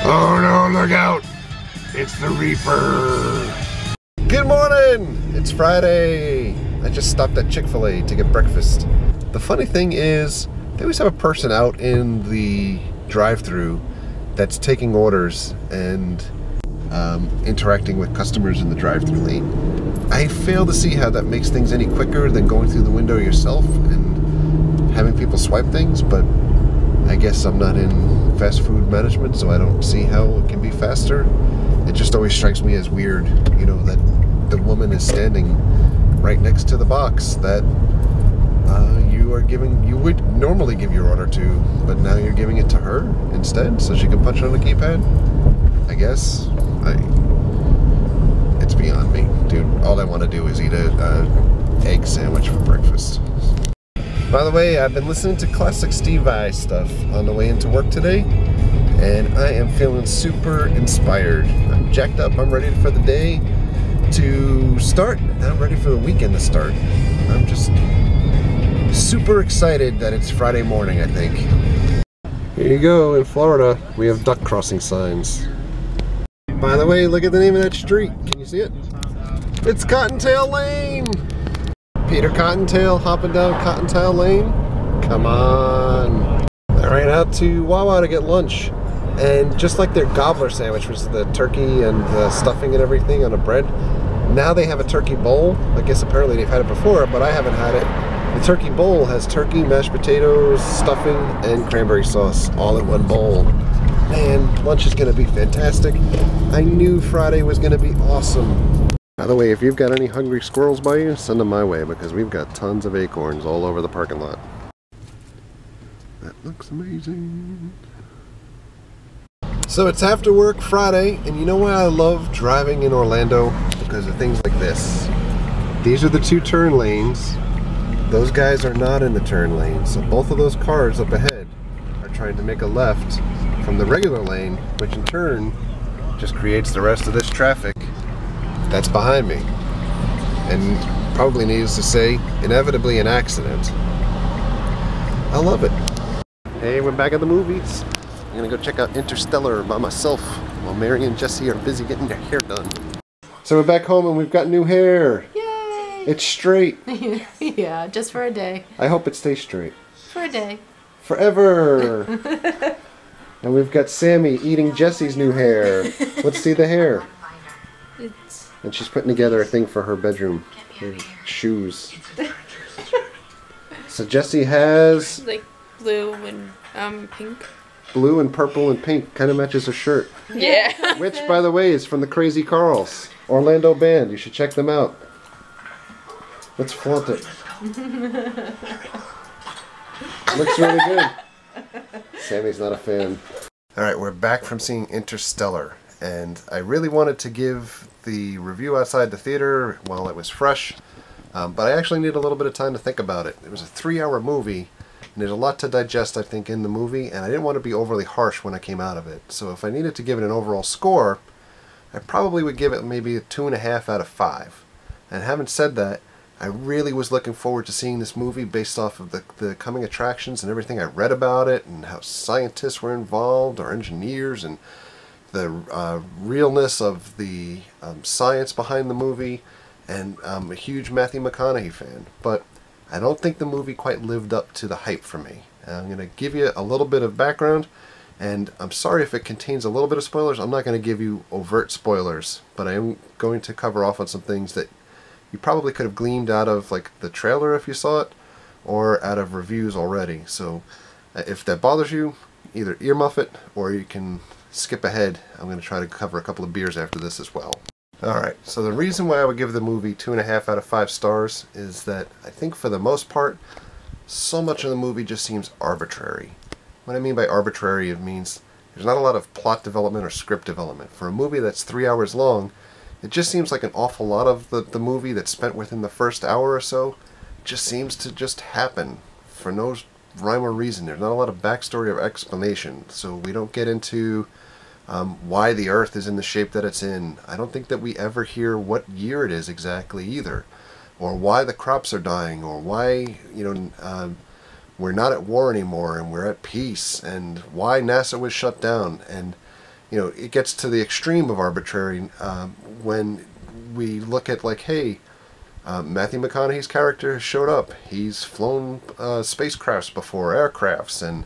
Oh no, look out! It's the Reaper! Good morning! It's Friday! I just stopped at Chick-fil-A to get breakfast. The funny thing is, they always have a person out in the drive-thru that's taking orders and interacting with customers in the drive-thru lane. I fail to see how that makes things any quicker than going through the window yourself and having people swipe things, but I guess I'm not in fast food management, so I don't see how it can be faster. It just always strikes me as weird, you know, that the woman is standing right next to the box that you would normally give your order to, but now you're giving it to her instead, so she can punch it on the keypad. I guess. It's beyond me, dude. All I want to do is eat a egg sandwich for breakfast. By the way, I've been listening to classic Steve Vai stuff on the way into work today, and I am feeling super inspired. I'm jacked up. I'm ready for the day to start. I'm ready for the weekend to start. I'm just super excited that it's Friday morning, I think. Here you go, in Florida, we have duck crossing signs. By the way, look at the name of that street. Can you see it? It's Cottontail Lane! Peter Cottontail hopping down Cottontail Lane. Come on. I ran out to Wawa to get lunch. And just like their gobbler sandwich, which is the turkey and the stuffing and everything on a bread, now they have a turkey bowl. I guess apparently they've had it before, but I haven't had it. The turkey bowl has turkey, mashed potatoes, stuffing, and cranberry sauce all in one bowl. Man, lunch is going to be fantastic. I knew Friday was going to be awesome. By the way, if you've got any hungry squirrels by you, send them my way, because we've got tons of acorns all over the parking lot. That looks amazing. So it's after work Friday, and you know why I love driving in Orlando? Because of things like this. These are the two turn lanes. Those guys are not in the turn lane, so both of those cars up ahead are trying to make a left from the regular lane, which in turn just creates the rest of this traffic that's behind me. And probably needs to say, inevitably an accident. I love it. Hey, we're back at the movies. I'm gonna go check out Interstellar by myself while Mary and Jesse are busy getting their hair done. So we're back home and we've got new hair. Yay! It's straight. Yeah, just for a day. I hope it stays straight. For a day. Forever. And we've got Sammy eating Jesse's new hair. Let's see the hair. And she's putting together a thing for her bedroom. Her shoes. So Jesse has... like blue and pink. Blue and purple and pink. Kind of matches her shirt. Yeah. Which, by the way, is from the Crazy Carls. Orlando band. You should check them out. Let's flaunt it. Looks really good. Sammy's not a fan. Alright, we're back from seeing Interstellar. And I really wanted to give the review outside the theater while it was fresh. But I actually need a little bit of time to think about it. It was a 3-hour movie. And there's a lot to digest, I think, in the movie. And I didn't want to be overly harsh when I came out of it. So if I needed to give it an overall score, I probably would give it maybe a 2.5 out of 5. And having said that, I really was looking forward to seeing this movie based off of the coming attractions and everything I read about it and how scientists were involved or engineers and the realness of the science behind the movie. And I'm a huge Matthew McConaughey fan, but I don't think the movie quite lived up to the hype for me. I'm going to give you a little bit of background, and I'm sorry if it contains a little bit of spoilers. I'm not going to give you overt spoilers, but I am going to cover off on some things that you probably could have gleaned out of like the trailer if you saw it, or out of reviews already. So if that bothers you, either earmuff it or you can skip ahead. I'm going to try to cover a couple of beers after this as well. Alright, so the reason why I would give the movie 2.5 out of 5 stars is that I think for the most part, so much of the movie just seems arbitrary. What I mean by arbitrary, it means there's not a lot of plot development or script development. For a movie that's 3 hours long, it just seems like an awful lot of the movie that's spent within the first hour or so just seems to just happen for no rhyme or reason. There's not a lot of backstory or explanation, so we don't get into why the Earth is in the shape that it's in. I don't think that we ever hear what year it is exactly either, or why the crops are dying, or why, we're not at war anymore and we're at peace, and why NASA was shut down. And it gets to the extreme of arbitrary when we look at like, hey, Matthew McConaughey's character has showed up. He's flown spacecrafts before, aircrafts, and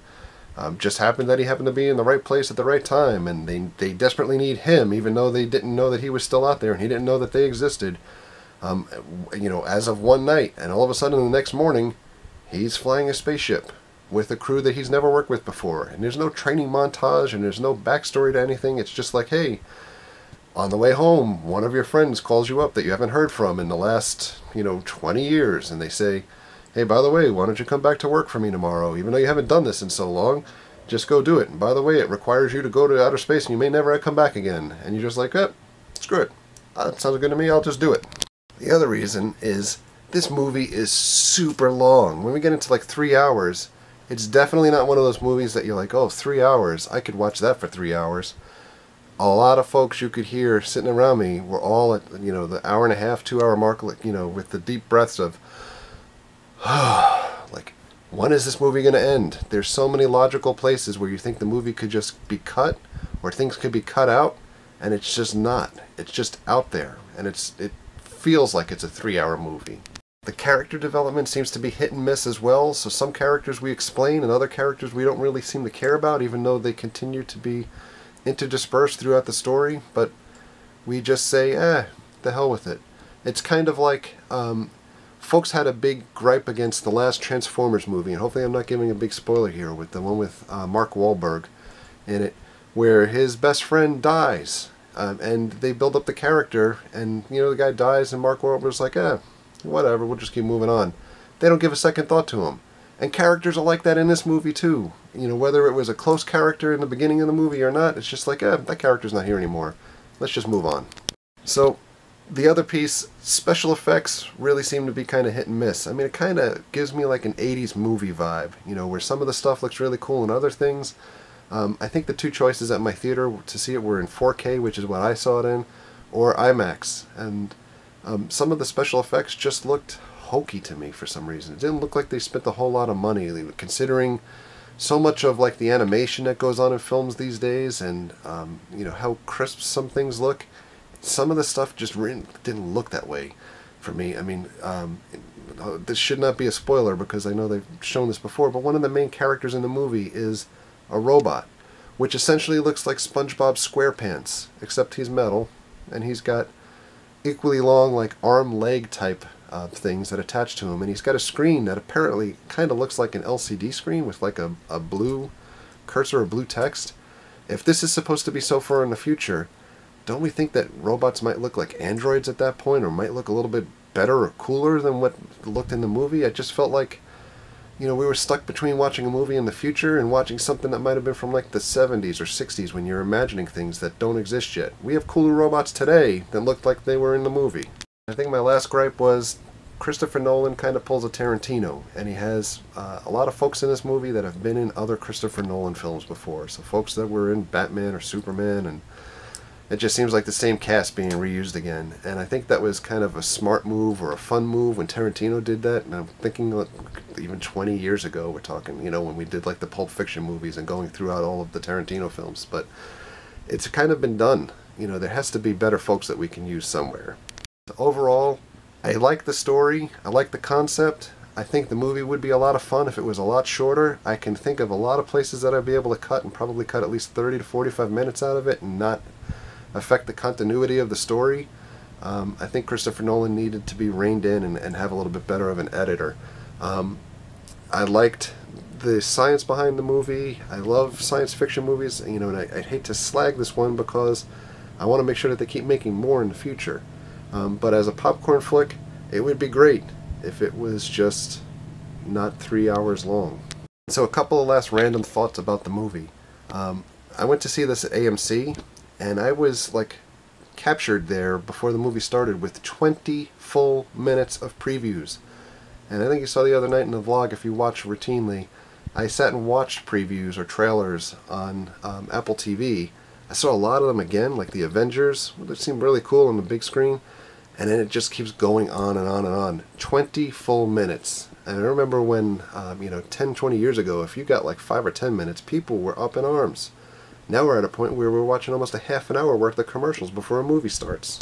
just happened that he happened to be in the right place at the right time, and they desperately need him, even though they didn't know that he was still out there, and he didn't know that they existed. As of one night, and all of a sudden the next morning, he's flying a spaceship with a crew that he's never worked with before, and there's no training montage, and there's no backstory to anything. It's just like, hey, on the way home, one of your friends calls you up that you haven't heard from in the last, 20 years, and they say, hey, by the way, why don't you come back to work for me tomorrow? Even though you haven't done this in so long, just go do it. And by the way, it requires you to go to outer space, and you may never come back again. And you're just like, screw it. That sounds good to me, I'll just do it. The other reason is this movie is super long. When we get into like 3 hours, it's definitely not one of those movies that you're like, oh, 3 hours, I could watch that for 3 hours. A lot of folks you could hear sitting around me were all at, the hour and a half, 2 hour mark, with the deep breaths of, like, when is this movie going to end? There's so many logical places where you think the movie could just be cut, or things could be cut out, and it's just not. It's just out there, and it feels like it's a 3 hour movie. The character development seems to be hit and miss as well, so some characters we explain and other characters we don't really seem to care about, even though they continue to be interdispersed throughout the story, but we just say, the hell with it. It's kind of like, folks had a big gripe against the last Transformers movie, and hopefully I'm not giving a big spoiler here, with the one with Mark Wahlberg in it, where his best friend dies, and they build up the character, and, the guy dies, and Mark Wahlberg's like, whatever, we'll just keep moving on. They don't give a second thought to him. And characters are like that in this movie too. Whether it was a close character in the beginning of the movie or not, it's just like, that character's not here anymore. Let's just move on. So, the other piece, special effects really seem to be kind of hit and miss. I mean, it kind of gives me like an 80s movie vibe, where some of the stuff looks really cool and other things. I think the two choices at my theater to see it were in 4K, which is what I saw it in, or IMAX. And some of the special effects just looked hokey to me for some reason. It didn't look like they spent a whole lot of money, considering so much of like the animation that goes on in films these days, and how crisp some things look. Some of the stuff just didn't look that way for me. I mean, this should not be a spoiler because I know they've shown this before, but one of the main characters in the movie is a robot, which essentially looks like SpongeBob SquarePants, except he's metal, and he's got equally long, like arm-leg type things that attach to him, and he's got a screen that apparently kind of looks like an LCD screen with like a blue cursor or blue text. If this is supposed to be so far in the future, don't we think that robots might look like androids at that point, or might look a little bit better or cooler than what looked in the movie? I just felt like, we were stuck between watching a movie in the future and watching something that might have been from like the 70s or 60s when you're imagining things that don't exist yet. We have cooler robots today that looked like they were in the movie. I think my last gripe was Christopher Nolan kind of pulls a Tarantino, and he has a lot of folks in this movie that have been in other Christopher Nolan films before. So folks that were in Batman or Superman, and it just seems like the same cast being reused again. And I think that was kind of a smart move or a fun move when Tarantino did that. And I'm thinking like, even 20 years ago, we're talking, when we did like the Pulp Fiction movies and going throughout all of the Tarantino films. But it's kind of been done. There has to be better folks that we can use somewhere. Overall, I like the story. I like the concept. I think the movie would be a lot of fun if it was a lot shorter. I can think of a lot of places that I'd be able to cut and probably cut at least 30 to 45 minutes out of it and not affect the continuity of the story. I think Christopher Nolan needed to be reined in and have a little bit better of an editor. I liked the science behind the movie. I love science fiction movies, and I hate to slag this one because I want to make sure that they keep making more in the future. But as a popcorn flick, it would be great if it was just not 3 hours long. So a couple of last random thoughts about the movie. I went to see this at AMC, and I was like captured there before the movie started with 20 full minutes of previews. And I think you saw the other night in the vlog, if you watch routinely, I sat and watched previews or trailers on Apple TV. I saw a lot of them again, like the Avengers, which seemed really cool on the big screen. And then it just keeps going on and on and on. 20 full minutes. And I remember when, 10, 20 years ago, if you got like 5 or 10 minutes, people were up in arms. Now we're at a point where we're watching almost a half an hour worth of commercials before a movie starts.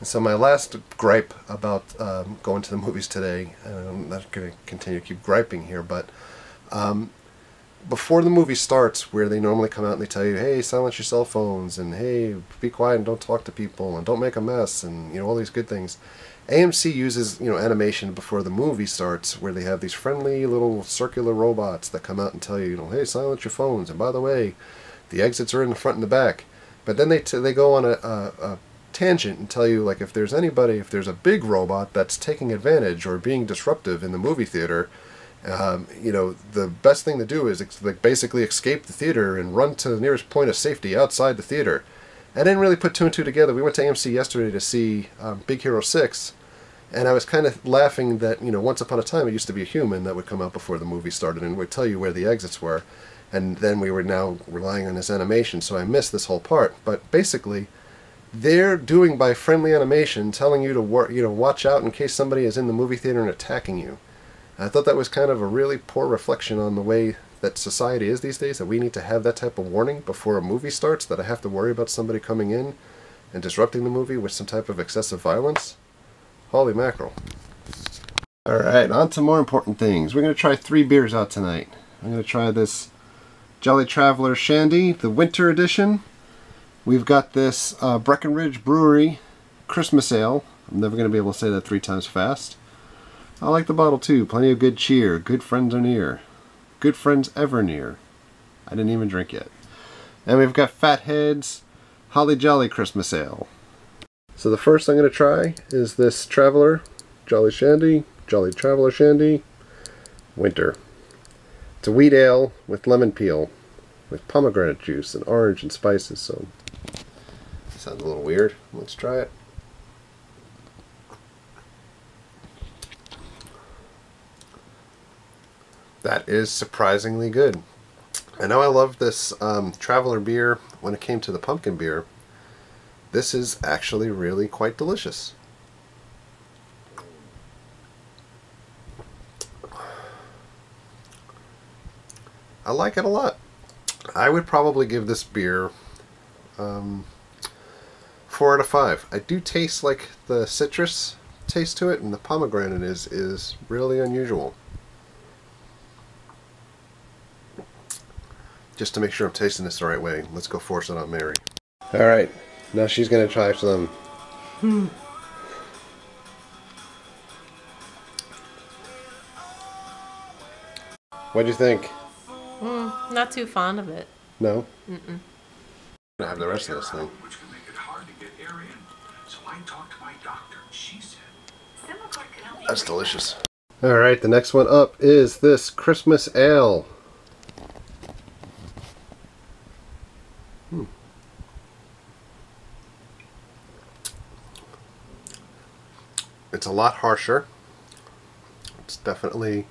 So my last gripe about going to the movies today, and I'm not going to continue to keep griping here, but before the movie starts, where they normally come out and they tell you, hey, silence your cell phones, and hey, be quiet and don't talk to people, and don't make a mess, and all these good things. AMC uses animation before the movie starts, where they have these friendly little circular robots that come out and tell you, hey, silence your phones, and by the way, the exits are in the front and the back. But then they go on a tangent and tell you, like, if there's a big robot that's taking advantage or being disruptive in the movie theater, the best thing to do is basically escape the theater and run to the nearest point of safety outside the theater. I didn't really put two and two together. We went to AMC yesterday to see Big Hero 6, and I was kind of laughing that, once upon a time it used to be a human that would come out before the movie started and would tell you where the exits were, and then we were now relying on this animation, so I missed this whole part. But basically, they're doing by friendly animation, telling you to watch out in case somebody is in the movie theater and attacking you. I thought that was kind of a really poor reflection on the way that society is these days, that we need to have that type of warning before a movie starts, that I have to worry about somebody coming in and disrupting the movie with some type of excessive violence. Holy mackerel. Alright, on to more important things. We're going to try 3 beers out tonight. I'm going to try this Jolly Traveler Shandy, the winter edition. We've got this Breckenridge Brewery Christmas Ale. I'm never going to be able to say that 3 times fast. I like the bottle too. Plenty of good cheer. Good friends are near. Good friends ever near. I didn't even drink yet. And we've got Fathead's Holly Jolly Christmas Ale. So the first I'm going to try is this Traveler Jolly Traveler Shandy Winter. It's a wheat ale with lemon peel, with pomegranate juice and orange and spices, so sounds a little weird. Let's try it. That is surprisingly good. I know I love this Traveler beer when it came to the pumpkin beer. This is actually really quite delicious. I like it a lot. I would probably give this beer 4 out of 5. I do taste like the citrus taste to it, and the pomegranate is really unusual. Just to make sure I'm tasting this the right way, let's go force it on Mary. Alright, now she's going to try some. What'd you think? Not too fond of it. No? Mm-mm. I have the rest of this thing. Which can make it hard to get air in. So I talked to my doctor, and she said that's delicious. Alright, the next one up is this Christmas Ale. It's a lot harsher. It's definitely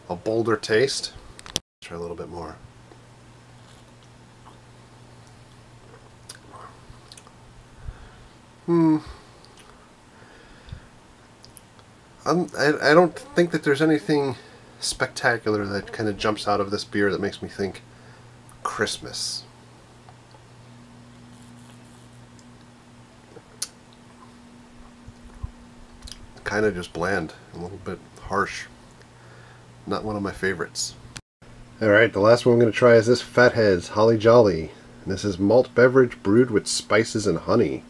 a bolder taste. Try a little bit more. I don't think that there's anything spectacular that kind of jumps out of this beer that makes me think Christmas. Kind of just bland, a little bit harsh. Not one of my favorites. Alright, the last one I'm going to try is this Fathead's Holly Jolly. And this is malt beverage brewed with spices and honey.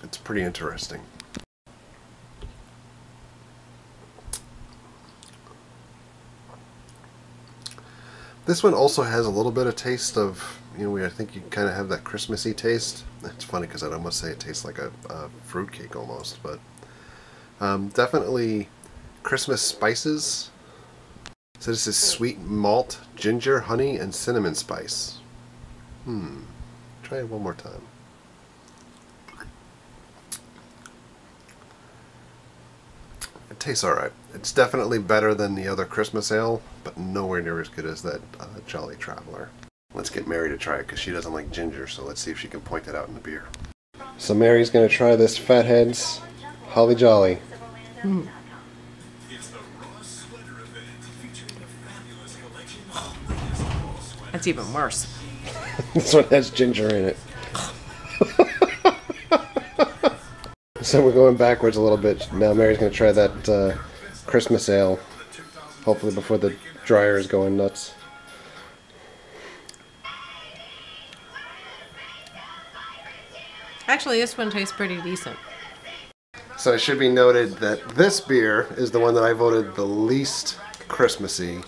It's pretty interesting. This one also has a little bit of taste of, I think you kind of have that Christmassy taste. It's funny because I'd almost say it tastes like a fruitcake almost, but definitely Christmas spices. So this is sweet malt, ginger, honey, and cinnamon spice. Try it one more time. It tastes alright. It's definitely better than the other Christmas ale, but nowhere near as good as that Jolly Traveler. Let's get Mary to try it because she doesn't like ginger, so let's see if she can point it out in the beer. So Mary's going to try this Fathead's Holly Jolly. That's even worse. This one has ginger in it. So we're going backwards a little bit. Now Mary's going to try that Christmas ale. Hopefully before the dryer is going nuts. Actually, this one tastes pretty decent. So it should be noted that this beer is the one that I voted the least Christmassy,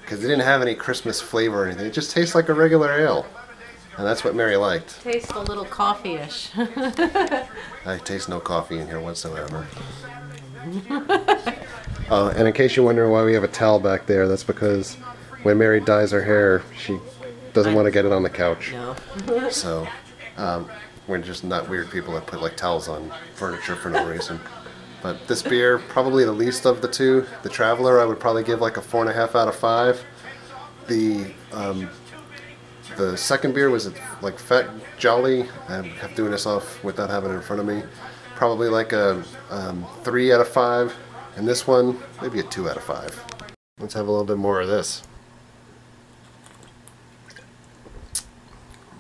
because it didn't have any Christmas flavor or anything. It just tastes like a regular ale. And that's what Mary liked. Tastes a little coffee-ish. I taste no coffee in here whatsoever. And in case you're wondering why we have a towel back there, that's because when Mary dyes her hair, she doesn't want to get it on the couch. No. So, we're just not weird people that put like towels on furniture for no reason. But this beer, probably the least of the two. The Traveler, I would probably give like a 4.5 out of 5. The second beer was like Fat Jolly. I'm doing this off without having it in front of me. Probably like a 3 out of 5. And this one, maybe a 2 out of 5. Let's have a little bit more of this.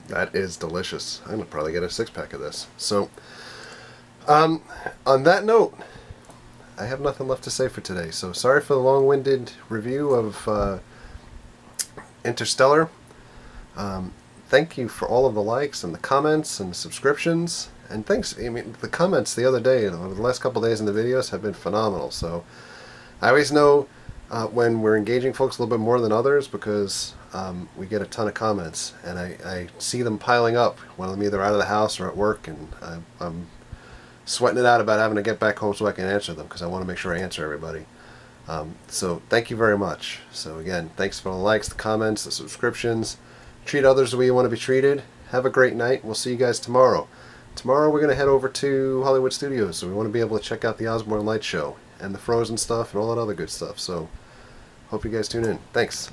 That is delicious. I'm going to probably get a 6-pack of this. So, on that note, I have nothing left to say for today. So sorry for the long-winded review of Interstellar. Thank you for all of the likes and the comments and the subscriptions. And thanks, I mean, the comments the other day, over the last couple days in the videos have been phenomenal. So I always know when we're engaging folks a little bit more than others, because we get a ton of comments, and I see them piling up when I'm either out of the house or at work, and I'm sweating it out about having to get back home so I can answer them, because I want to make sure I answer everybody. So thank you very much. So again, thanks for the likes, the comments, the subscriptions. Treat others the way you want to be treated. Have a great night. We'll see you guys tomorrow. Tomorrow we're going to head over to Hollywood Studios, so we want to be able to check out the Osborne Light Show and the Frozen stuff and all that other good stuff. So hope you guys tune in. Thanks.